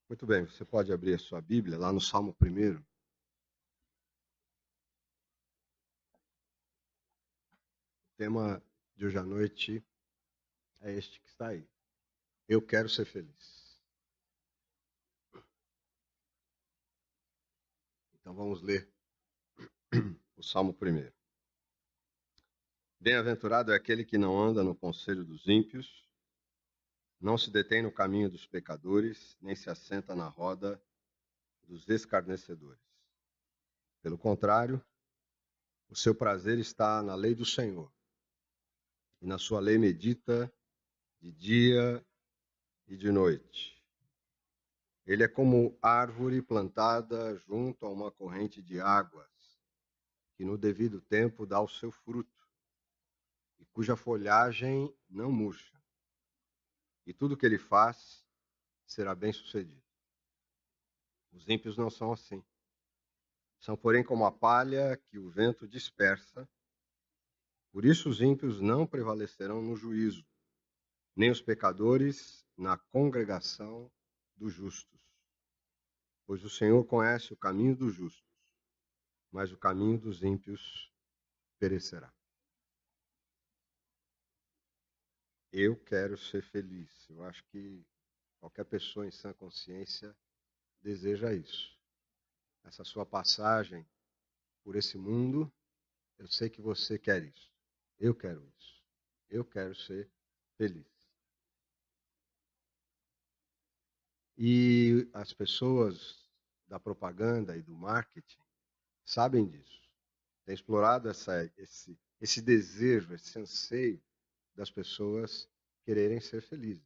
Muito bem, você pode abrir a sua Bíblia lá no Salmo 1. O tema de hoje à noite é este que está aí. Eu quero ser feliz. Então vamos ler o Salmo 1. Bem-aventurado é aquele que não anda no conselho dos ímpios, não se detém no caminho dos pecadores, nem se assenta na roda dos escarnecedores. Pelo contrário, o seu prazer está na lei do Senhor, e na sua lei medita de dia e de noite. Ele é como árvore plantada junto a uma corrente de águas, que no devido tempo dá o seu fruto, e cuja folhagem não murcha. E tudo que ele faz será bem-sucedido. Os ímpios não são assim. São, porém, como a palha que o vento dispersa. Por isso os ímpios não prevalecerão no juízo, nem os pecadores na congregação dos justos. Pois o Senhor conhece o caminho dos justos, mas o caminho dos ímpios perecerá. Eu quero ser feliz. Eu acho que qualquer pessoa em sã consciência deseja isso. Essa sua passagem por esse mundo, eu sei que você quer isso. Eu quero isso. Eu quero ser feliz. E as pessoas da propaganda e do marketing sabem disso. Têm explorado esse desejo, esse anseio das pessoas quererem ser felizes.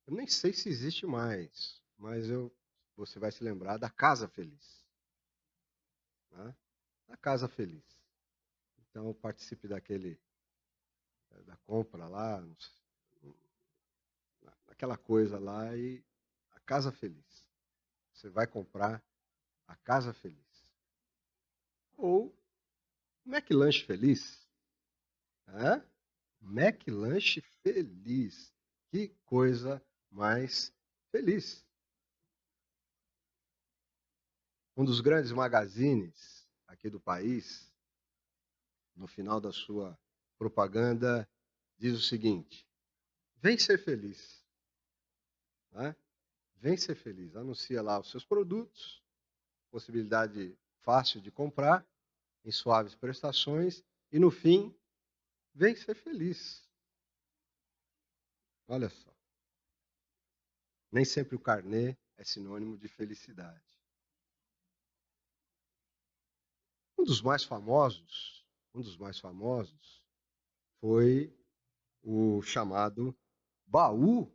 Eu nem sei se existe mais, mas você vai se lembrar da Casa Feliz. Né? Da Casa Feliz. Então, participe da compra lá, aquela coisa lá e a Casa Feliz. Você vai comprar a Casa Feliz. Ou McLanche Feliz. Hã? McLanche Feliz. Que coisa mais feliz. Um dos grandes magazines aqui do país, no final da sua propaganda, diz o seguinte: vem ser feliz. Né? Vem ser feliz. Anuncia lá os seus produtos, possibilidade fácil de comprar, em suaves prestações, e no fim, vem ser feliz. Olha só. Nem sempre o carnê é sinônimo de felicidade. Um dos mais famosos foi o chamado baú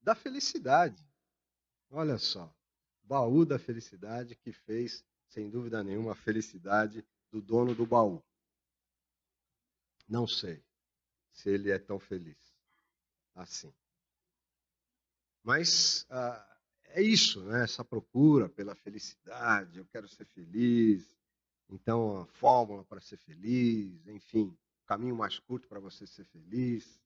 da felicidade. Olha só, baú da felicidade que fez, sem dúvida nenhuma, a felicidade do dono do baú. Não sei se ele é tão feliz assim. Mas é isso, né? Essa procura pela felicidade, eu quero ser feliz, então a fórmula para ser feliz, enfim, o caminho mais curto para você ser feliz.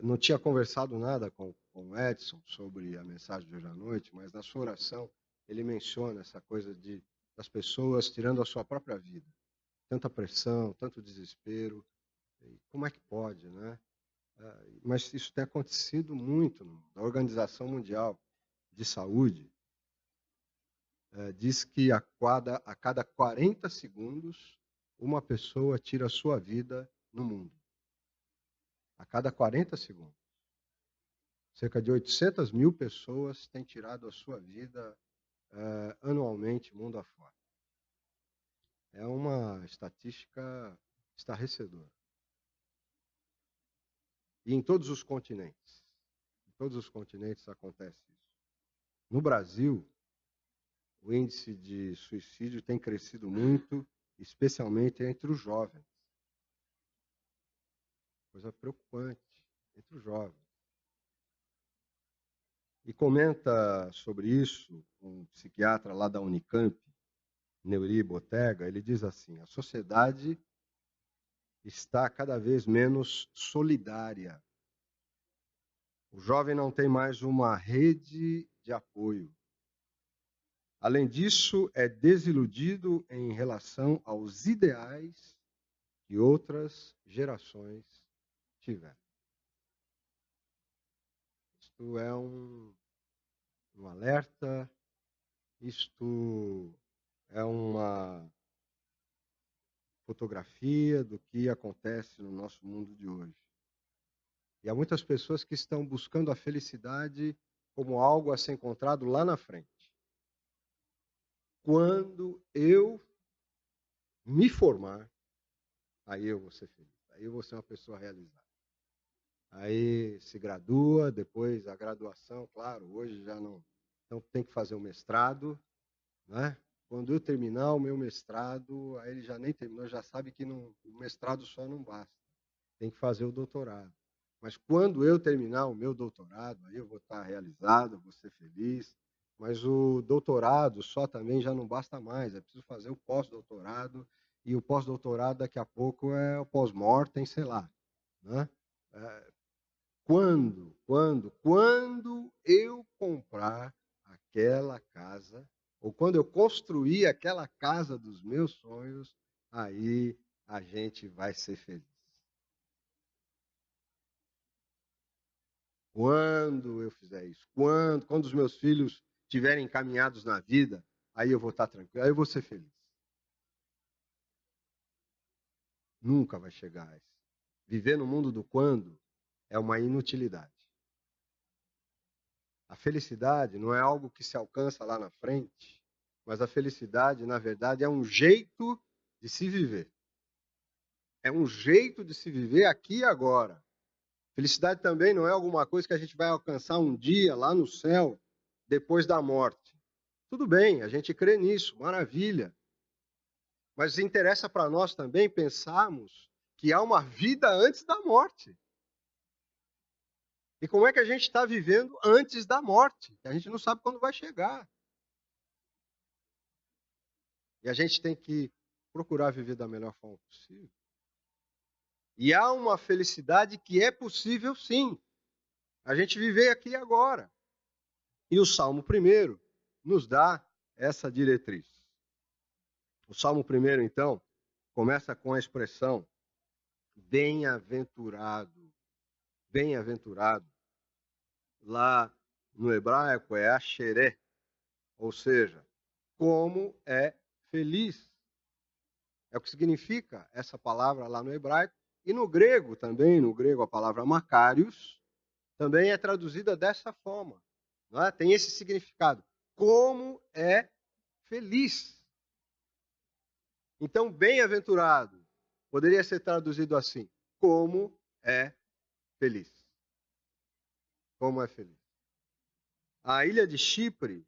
Não tinha conversado nada com o Edson sobre a mensagem de hoje à noite, mas na sua oração ele menciona essa coisa das pessoas tirando a sua própria vida. Tanta pressão, tanto desespero. Como é que pode, né? Mas isso tem acontecido muito. A Organização Mundial de Saúde diz que a cada 40 segundos uma pessoa tira a sua vida no mundo. A cada 40 segundos. Cerca de 800 mil pessoas têm tirado a sua vida anualmente, mundo afora. É uma estatística estarrecedora. E em todos os continentes. Em todos os continentes acontece isso. No Brasil, o índice de suicídio tem crescido muito, especialmente entre os jovens. Coisa preocupante, entre os jovens. E comenta sobre isso um psiquiatra lá da Unicamp, Neuri Botega, ele diz assim: a sociedade está cada vez menos solidária. O jovem não tem mais uma rede de apoio. Além disso, é desiludido em relação aos ideais que outras gerações tiveram. Isto é um alerta, isto é uma fotografia do que acontece no nosso mundo de hoje. E há muitas pessoas que estão buscando a felicidade como algo a ser encontrado lá na frente. Quando eu me formar, aí eu vou ser feliz. Aí eu vou ser uma pessoa realizada. Aí se gradua, depois a graduação, claro, hoje já não. Então tem que fazer o mestrado, né? Quando eu terminar o meu mestrado, aí ele já nem terminou, já sabe que o mestrado só não basta. Tem que fazer o doutorado. Mas quando eu terminar o meu doutorado, aí eu vou estar realizado, vou ser feliz. Mas o doutorado só também já não basta mais, é preciso fazer o pós-doutorado, e o pós-doutorado daqui a pouco é o pós-mortem, sei lá. Né? Quando eu comprar aquela casa, ou quando eu construir aquela casa dos meus sonhos, aí a gente vai ser feliz. Quando eu fizer isso, quando os meus filhos estiverem encaminhados na vida, aí eu vou estar tranquilo, aí eu vou ser feliz. Nunca vai chegar a isso. Viver no mundo do quando é uma inutilidade. A felicidade não é algo que se alcança lá na frente, mas a felicidade, na verdade, é um jeito de se viver. É um jeito de se viver aqui e agora. Felicidade também não é alguma coisa que a gente vai alcançar um dia lá no céu, depois da morte. Tudo bem, a gente crê nisso, maravilha. Mas interessa para nós também pensarmos que há uma vida antes da morte. E como é que a gente está vivendo antes da morte? A gente não sabe quando vai chegar. E a gente tem que procurar viver da melhor forma possível. E há uma felicidade que é possível, sim, a gente viver aqui e agora. E o Salmo 1 nos dá essa diretriz. O Salmo 1, então, começa com a expressão bem-aventurado. Bem-aventurado. Lá no hebraico é asheré, ou seja, como é feliz. É o que significa essa palavra lá no hebraico. E no grego também, no grego a palavra makarios, também é traduzida dessa forma. Não é? Tem esse significado. Como é feliz. Então, bem-aventurado poderia ser traduzido assim: como é feliz. Como é feliz. A ilha de Chipre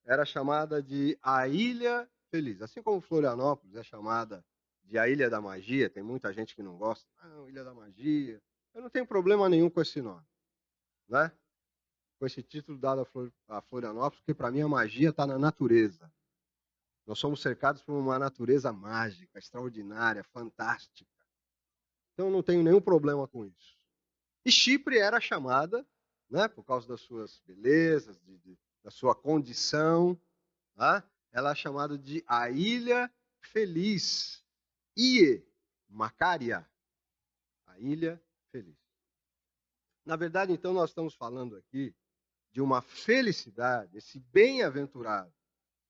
era chamada de a Ilha Feliz. Assim como Florianópolis é chamada de a Ilha da Magia, tem muita gente que não gosta. Não, Ilha da Magia. Eu não tenho problema nenhum com esse nome. Né? Com esse título dado a Florianópolis, porque para mim a magia está na natureza. Nós somos cercados por uma natureza mágica, extraordinária, fantástica. Então eu não tenho nenhum problema com isso. E Chipre era chamada, né, por causa das suas belezas, da sua condição, tá? Ela é chamada de a Ilha Feliz. Ie Macária, a Ilha Feliz. Na verdade, então, nós estamos falando aqui de uma felicidade, esse bem-aventurado,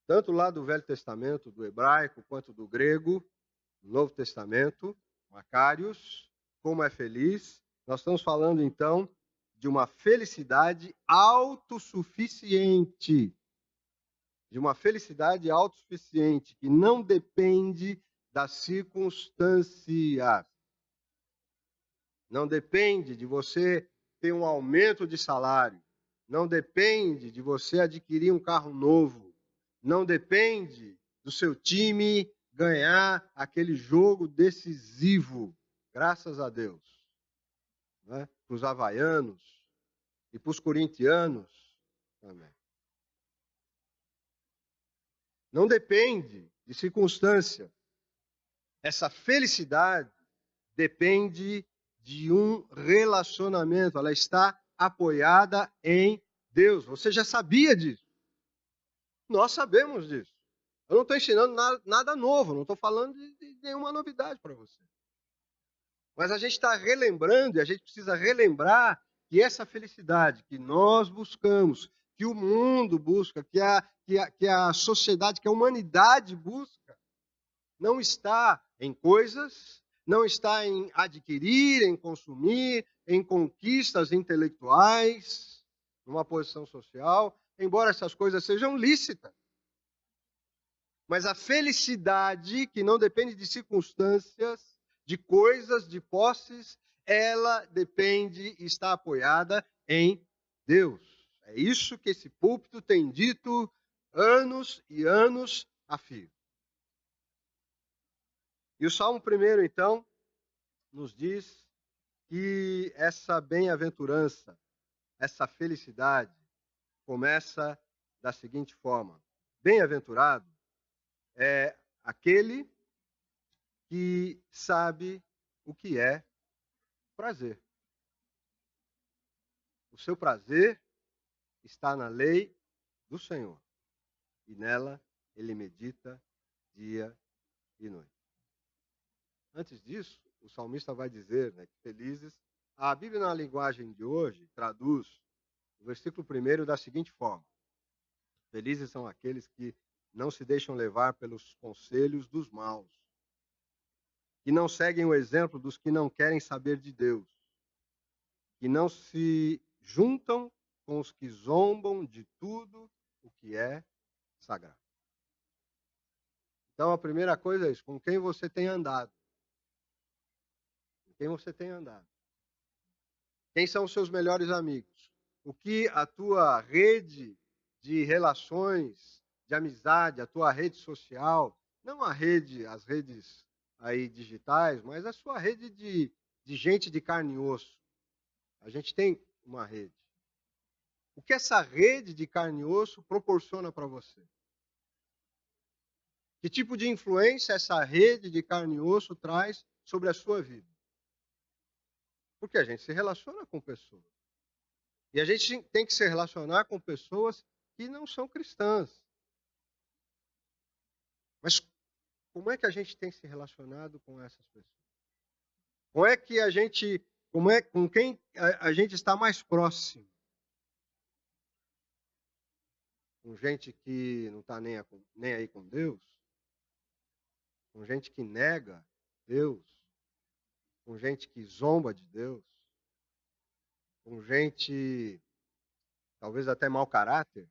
tanto lá do Velho Testamento, do hebraico, quanto do grego, do Novo Testamento, Macários, como é feliz. Nós estamos falando, então, de uma felicidade autossuficiente. De uma felicidade autossuficiente, que não depende das circunstâncias. Não depende de você ter um aumento de salário. Não depende de você adquirir um carro novo. Não depende do seu time ganhar aquele jogo decisivo. Graças a Deus. Né? Para os havaianos e para os corintianos também. Não depende de circunstância. Essa felicidade depende de um relacionamento. Ela está apoiada em Deus. Você já sabia disso. Nós sabemos disso. Eu não estou ensinando nada novo, não estou falando de nenhuma novidade para você. Mas a gente está relembrando, e a gente precisa relembrar que essa felicidade que nós buscamos, que o mundo busca, que a sociedade, que a humanidade busca, não está em coisas, não está em adquirir, em consumir, em conquistas intelectuais, numa posição social, embora essas coisas sejam lícitas. Mas a felicidade, que não depende de circunstâncias, de coisas, de posses, ela depende e está apoiada em Deus. É isso que esse púlpito tem dito anos e anos a fio. E o Salmo 1, então, nos diz que essa bem-aventurança, essa felicidade, começa da seguinte forma: bem-aventurado é aquele que sabe o que é prazer. O seu prazer está na lei do Senhor, e nela ele medita dia e noite. Antes disso, o salmista vai dizer, né, que felizes... A Bíblia, na linguagem de hoje, traduz o versículo 1 da seguinte forma: felizes são aqueles que não se deixam levar pelos conselhos dos maus, que não seguem o exemplo dos que não querem saber de Deus, que não se juntam com os que zombam de tudo o que é sagrado. Então, a primeira coisa é isso: com quem você tem andado? Com quem você tem andado? Quem são os seus melhores amigos? O que a tua rede de relações, de amizade, a tua rede social, não as redes aí digitais, mas a sua rede de gente de carne e osso. A gente tem uma rede. O que essa rede de carne e osso proporciona para você? Que tipo de influência essa rede de carne e osso traz sobre a sua vida? Porque a gente se relaciona com pessoas. E a gente tem que se relacionar com pessoas que não são cristãs. Mas como é que a gente tem se relacionado com essas pessoas? Com quem a gente está mais próximo? Com gente que não está nem aí com Deus? Com gente que nega Deus? Com gente que zomba de Deus? Com gente talvez até mau caráter?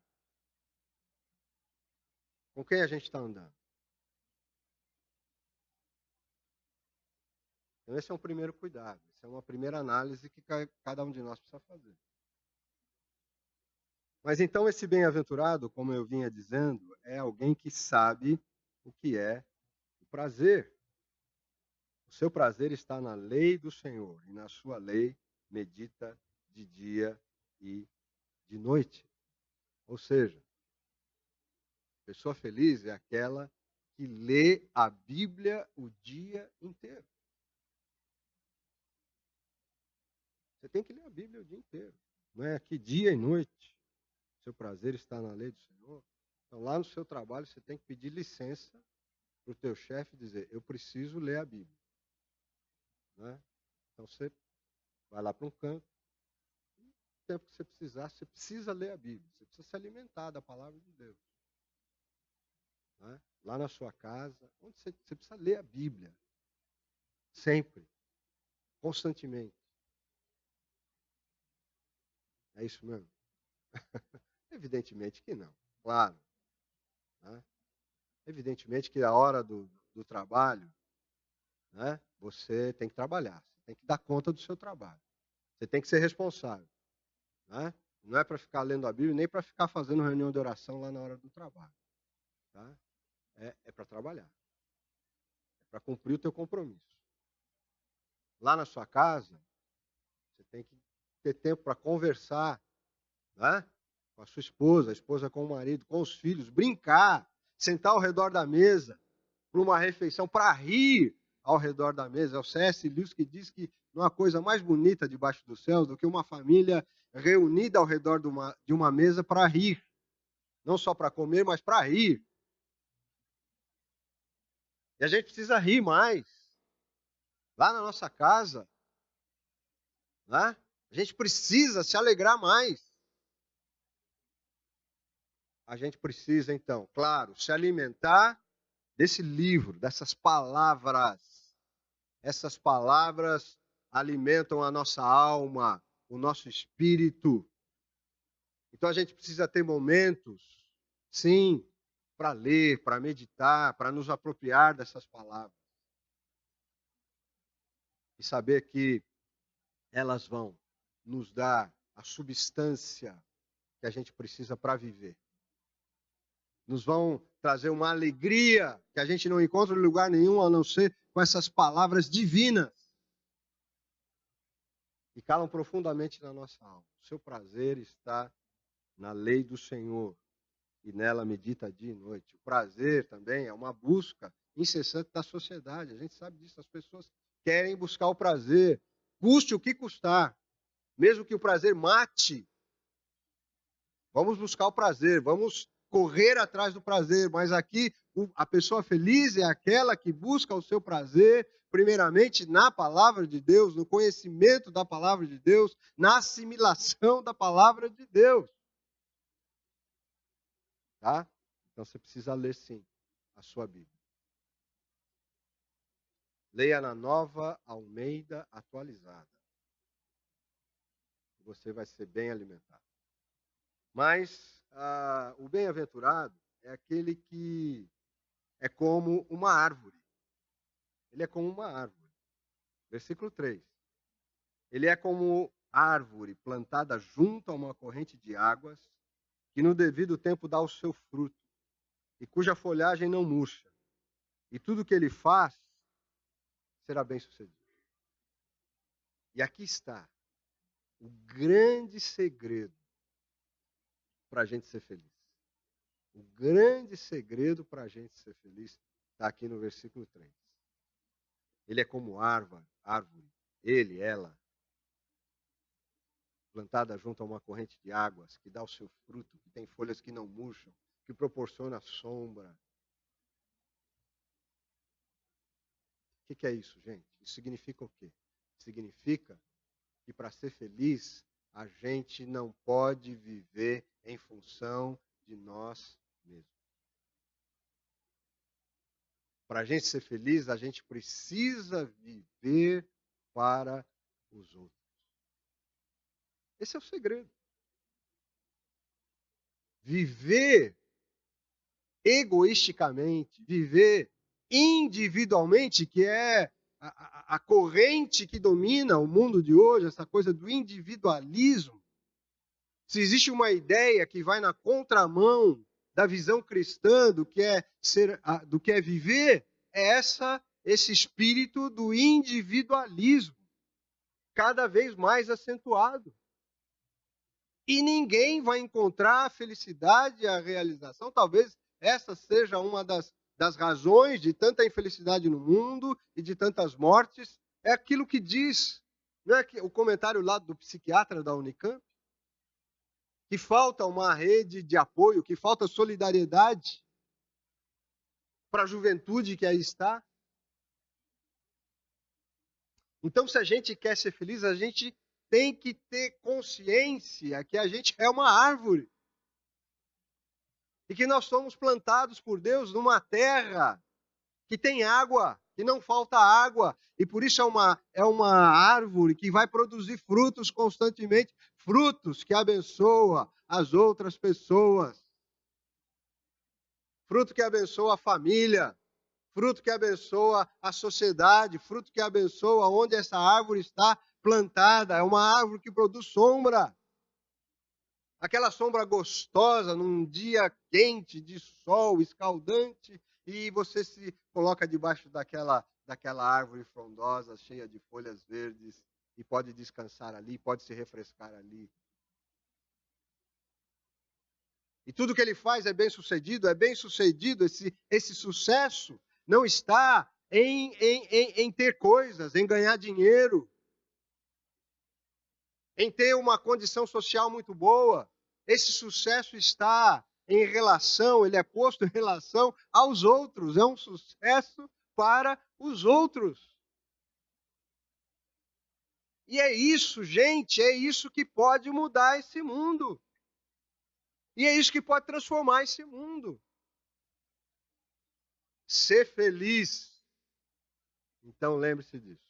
Com quem a gente está andando? Então, esse é um primeiro cuidado. Essa é uma primeira análise que cada um de nós precisa fazer. Mas então esse bem-aventurado, como eu vinha dizendo, é alguém que sabe o que é o prazer. O seu prazer está na lei do Senhor, e na sua lei medita de dia e de noite. Ou seja, pessoa feliz é aquela que lê a Bíblia o dia inteiro. Você tem que ler a Bíblia o dia inteiro. Não é aqui dia e noite. Seu prazer está na lei do Senhor. Então, lá no seu trabalho, você tem que pedir licença para o teu chefe e dizer: eu preciso ler a Bíblia. Né? Então, você vai lá para um canto. O tempo que você precisar, você precisa ler a Bíblia. Você precisa se alimentar da palavra de Deus. Né? Lá na sua casa, onde você precisa ler a Bíblia. Sempre. Constantemente. É isso mesmo? Evidentemente que não. Claro. Né? Evidentemente que a hora do trabalho, né, você tem que trabalhar. Você tem que dar conta do seu trabalho. Você tem que ser responsável. Né? Não é para ficar lendo a Bíblia, nem para ficar fazendo reunião de oração lá na hora do trabalho. Tá? É para trabalhar. É para cumprir o teu compromisso. Lá na sua casa, você tem que ter tempo para conversar, né? Com a sua esposa, a esposa com o marido, com os filhos, brincar, sentar ao redor da mesa para uma refeição, para rir ao redor da mesa. É o C.S. Lewis que diz que não há coisa mais bonita debaixo do céu do que uma família reunida ao redor de uma mesa para rir. Não só para comer, mas para rir. E a gente precisa rir mais. Lá na nossa casa, né? A gente precisa se alegrar mais. A gente precisa, então, claro, se alimentar desse livro, dessas palavras. Essas palavras alimentam a nossa alma, o nosso espírito. Então a gente precisa ter momentos, sim, para ler, para meditar, para nos apropriar dessas palavras. E saber que elas vão nos dar a substância que a gente precisa para viver. Nos vão trazer uma alegria que a gente não encontra em lugar nenhum, a não ser com essas palavras divinas. E calam profundamente na nossa alma. O seu prazer está na lei do Senhor, e nela medita dia e noite. O prazer também é uma busca incessante da sociedade. A gente sabe disso. As pessoas querem buscar o prazer, custe o que custar. Mesmo que o prazer mate, vamos buscar o prazer, vamos correr atrás do prazer. Mas aqui, a pessoa feliz é aquela que busca o seu prazer, primeiramente na palavra de Deus, no conhecimento da palavra de Deus, na assimilação da palavra de Deus. Tá? Então você precisa ler, sim, a sua Bíblia. Leia na Nova Almeida Atualizada. Você vai ser bem alimentado. Mas o bem-aventurado é aquele que é como uma árvore. Ele é como uma árvore. Versículo 3. Ele é como árvore plantada junto a uma corrente de águas, que no devido tempo dá o seu fruto, e cuja folhagem não murcha. E tudo que ele faz será bem sucedido. E aqui está o grande segredo para a gente ser feliz. O grande segredo para a gente ser feliz está aqui no versículo 3. Ele é como árvore, ele, ela, plantada junto a uma corrente de águas, que dá o seu fruto, que tem folhas que não murcham, que proporciona sombra. O que é isso, gente? Isso significa o quê? Significa que para ser feliz, a gente não pode viver em função de nós mesmos. Para a gente ser feliz, a gente precisa viver para os outros. Esse é o segredo. Viver egoisticamente, viver individualmente, que é a corrente que domina o mundo de hoje, essa coisa do individualismo. Se existe uma ideia que vai na contramão da visão cristã do que é viver, é esse espírito do individualismo, cada vez mais acentuado. E ninguém vai encontrar a felicidade e a realização. Talvez essa seja uma das razões de tanta infelicidade no mundo e de tantas mortes. É aquilo que diz, não é o comentário lá do psiquiatra da Unicamp, que falta uma rede de apoio, que falta solidariedade para a juventude que aí está. Então, se a gente quer ser feliz, a gente tem que ter consciência que a gente é uma árvore. E que nós somos plantados por Deus numa terra que tem água, que não falta água. E por isso é uma árvore que vai produzir frutos constantemente, frutos que abençoam as outras pessoas. Fruto que abençoa a família, fruto que abençoa a sociedade, fruto que abençoa onde essa árvore está plantada. É uma árvore que produz sombra. Aquela sombra gostosa num dia quente, de sol, escaldante, e você se coloca debaixo daquela árvore frondosa, cheia de folhas verdes, e pode descansar ali, pode se refrescar ali. E tudo que ele faz é bem sucedido, esse sucesso não está em ter coisas, em ganhar dinheiro, em ter uma condição social muito boa. Esse sucesso está em relação, ele é posto em relação aos outros, é um sucesso para os outros. E é isso, gente, é isso que pode mudar esse mundo. E é isso que pode transformar esse mundo. Ser feliz. Então lembre-se disso.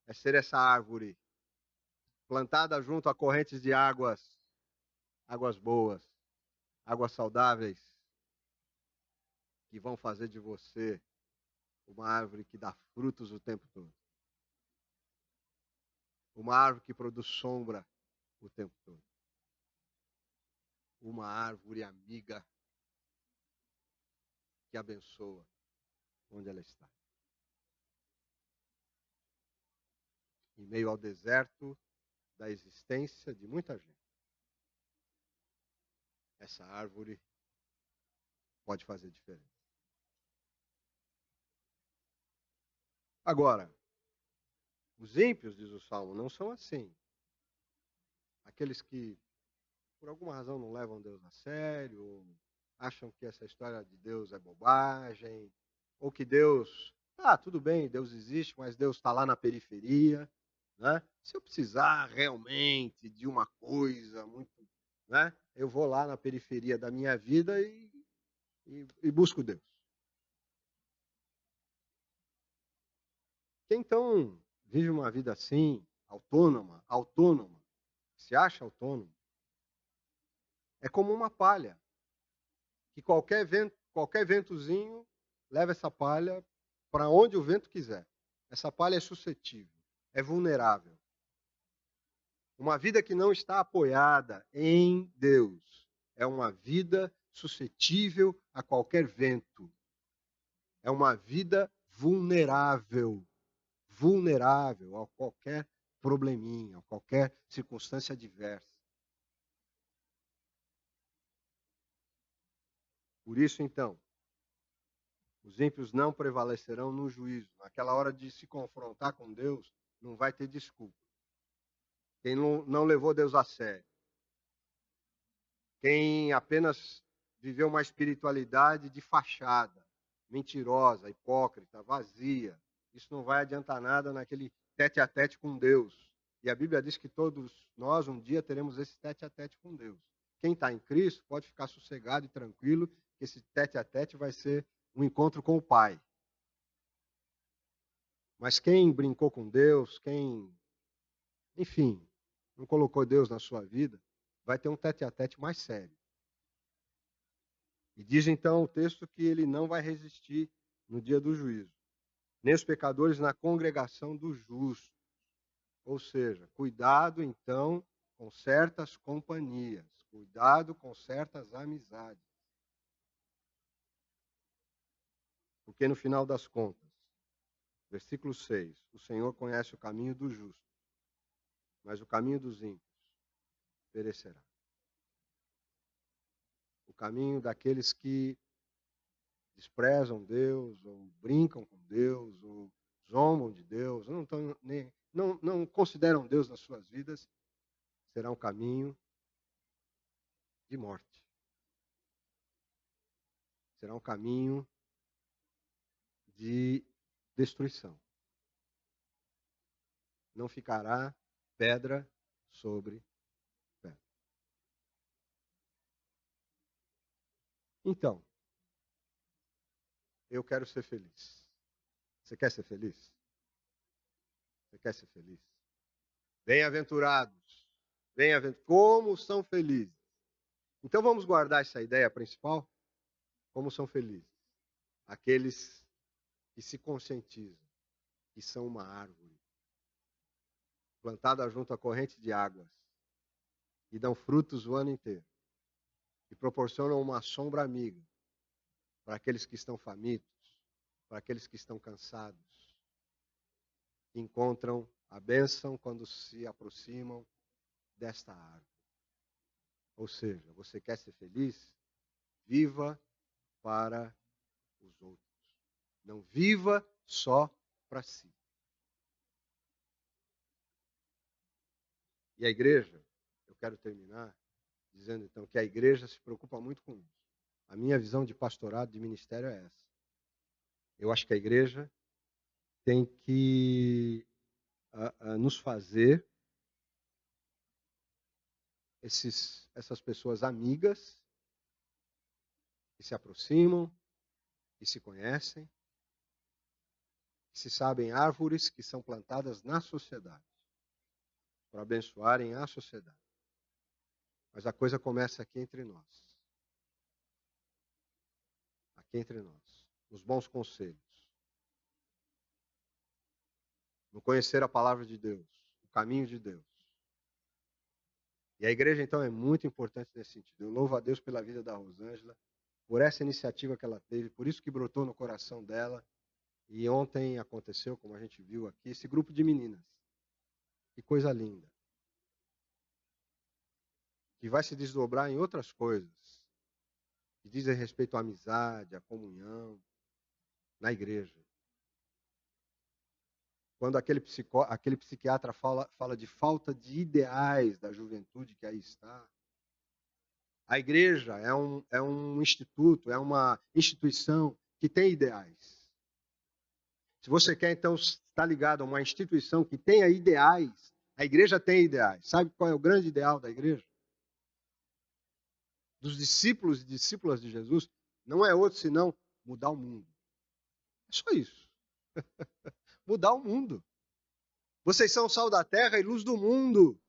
É ser essa árvore plantada junto a correntes de águas boas, águas saudáveis, que vão fazer de você uma árvore que dá frutos o tempo todo. Uma árvore que produz sombra o tempo todo. Uma árvore amiga que abençoa onde ela está. Em meio ao deserto da existência de muita gente, essa árvore pode fazer diferença. Agora, os ímpios, diz o Salmo, não são assim. Aqueles que, por alguma razão, não levam Deus a sério, ou acham que essa história de Deus é bobagem, ou que Deus, tudo bem, Deus existe, mas Deus está lá na periferia. Né? Se eu precisar realmente de uma coisa muito, né? Eu vou lá na periferia da minha vida e busco Deus. Quem então vive uma vida assim, autônoma, se acha autônomo, é como uma palha, que qualquer ventozinho leva essa palha para onde o vento quiser. Essa palha é suscetível, é vulnerável. Uma vida que não está apoiada em Deus é uma vida suscetível a qualquer vento. É uma vida vulnerável a qualquer probleminha, a qualquer circunstância adversa. Por isso, então, os ímpios não prevalecerão no juízo. Naquela hora de se confrontar com Deus, não vai ter desculpa. Quem não levou Deus a sério, quem apenas viveu uma espiritualidade de fachada, mentirosa, hipócrita, vazia, isso não vai adiantar nada naquele tete-a-tete com Deus. E a Bíblia diz que todos nós um dia teremos esse tete-a-tete com Deus. Quem está em Cristo pode ficar sossegado e tranquilo, que esse tete-a-tete vai ser um encontro com o Pai. Mas quem brincou com Deus, enfim, não colocou Deus na sua vida, vai ter um tete-a-tete mais sério. E diz então o texto que ele não vai resistir no dia do juízo, nem os pecadores na congregação dos justos. Ou seja, cuidado então com certas companhias, cuidado com certas amizades. Porque no final das contas, versículo 6, o Senhor conhece o caminho dos justos, mas o caminho dos ímpios perecerá. O caminho daqueles que desprezam Deus, ou brincam com Deus, ou zombam de Deus, não consideram Deus nas suas vidas, será um caminho de morte. Será um caminho de destruição. Não ficará pedra sobre pedra. Então, eu quero ser feliz. Você quer ser feliz? Você quer ser feliz? Bem-aventurados. Como são felizes. Então vamos guardar essa ideia principal? Como são felizes aqueles que se conscientizam que são uma árvore plantada junto à corrente de águas e dão frutos o ano inteiro e proporcionam uma sombra amiga para aqueles que estão famintos, para aqueles que estão cansados, que encontram a bênção quando se aproximam desta árvore. Ou seja, você quer ser feliz? Viva para os outros. Não viva só para si. E a igreja, eu quero terminar dizendo então que a igreja se preocupa muito com isso. A minha visão de pastorado, de ministério é essa. Eu acho que a igreja tem que nos fazer essas pessoas amigas que se aproximam, que se conhecem, que se sabem árvores que são plantadas na sociedade para abençoarem a sociedade. Mas a coisa começa aqui entre nós. Aqui entre nós. Nos bons conselhos. No conhecer a palavra de Deus. O caminho de Deus. E a igreja, então, é muito importante nesse sentido. Eu louvo a Deus pela vida da Rosângela, por essa iniciativa que ela teve, por isso que brotou no coração dela. E ontem aconteceu, como a gente viu aqui, esse grupo de meninas. Que coisa linda. Que vai se desdobrar em outras coisas. Que dizem respeito à amizade, à comunhão, na igreja. Quando aquele psiquiatra fala de falta de ideais da juventude que aí está. A igreja é um instituto, é uma instituição que tem ideais. Se você quer, então, estar ligado a uma instituição que tenha ideais, a igreja tem ideais. Sabe qual é o grande ideal da igreja? Dos discípulos e discípulas de Jesus, não é outro senão mudar o mundo. É só isso. Mudar o mundo. Vocês são sal da terra e luz do mundo.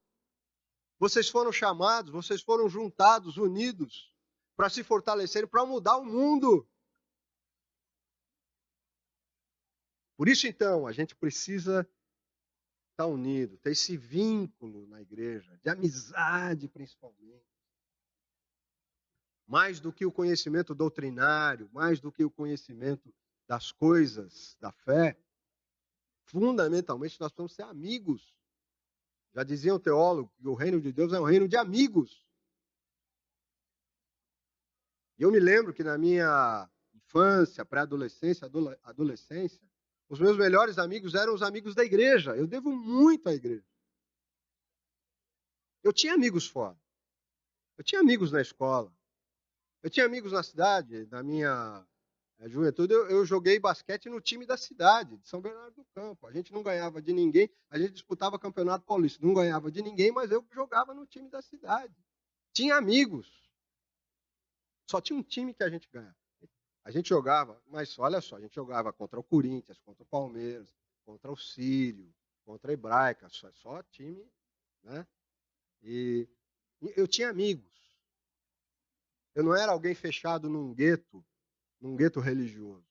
Vocês foram chamados, vocês foram juntados, unidos, para se fortalecerem, para mudar o mundo. Por isso, então, a gente precisa estar unido, ter esse vínculo na igreja, de amizade principalmente. Mais do que o conhecimento doutrinário, mais do que o conhecimento das coisas da fé, fundamentalmente nós precisamos ser amigos. Já dizia um teólogo que o reino de Deus é um reino de amigos. E eu me lembro que na minha infância, pré-adolescência, adolescência, os meus melhores amigos eram os amigos da igreja. Eu devo muito à igreja. Eu tinha amigos fora. Eu tinha amigos na escola. Eu tinha amigos na cidade. Na minha juventude, eu joguei basquete no time da cidade, de São Bernardo do Campo. A gente não ganhava de ninguém. A gente disputava campeonato paulista. Não ganhava de ninguém, mas eu jogava no time da cidade. Tinha amigos. Só tinha um time que a gente ganhava. A gente jogava, mas olha só, a gente jogava contra o Corinthians, contra o Palmeiras, contra o Sírio, contra a Hebraica, só time, né? E eu tinha amigos. Eu não era alguém fechado num gueto religioso.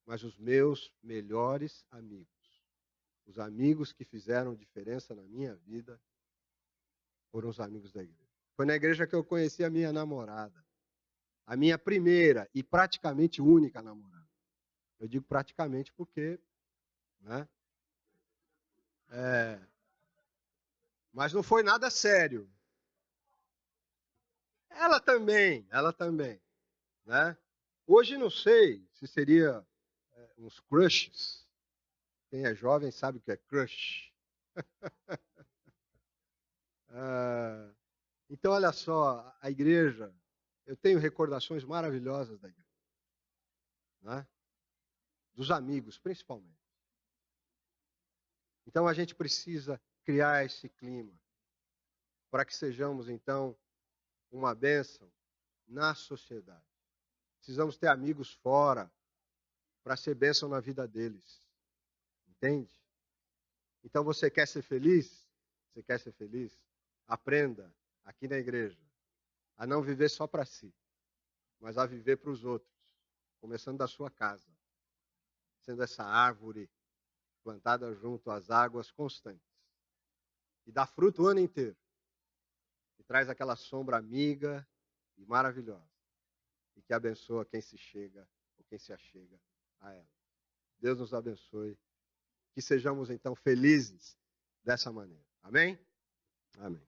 Mas os meus melhores amigos, os amigos que fizeram diferença na minha vida, foram os amigos da igreja. Foi na igreja que eu conheci a minha namorada. A minha primeira e praticamente única namorada. Eu digo praticamente porque, né? Mas não foi nada sério. Ela também, né? Hoje não sei se seria uns crushes. Quem é jovem sabe o que é crush. Então, olha só, a igreja, eu tenho recordações maravilhosas da igreja, né? Dos amigos, principalmente. Então, a gente precisa criar esse clima para que sejamos, então, uma bênção na sociedade. Precisamos ter amigos fora para ser bênção na vida deles. Entende? Então, você quer ser feliz? Você quer ser feliz? Aprenda aqui na igreja a não viver só para si, mas a viver para os outros, começando da sua casa, sendo essa árvore plantada junto às águas constantes, e dá fruto o ano inteiro, e traz aquela sombra amiga e maravilhosa, e que abençoa quem se chega ou quem se achega a ela. Deus nos abençoe, que sejamos então felizes dessa maneira. Amém? Amém.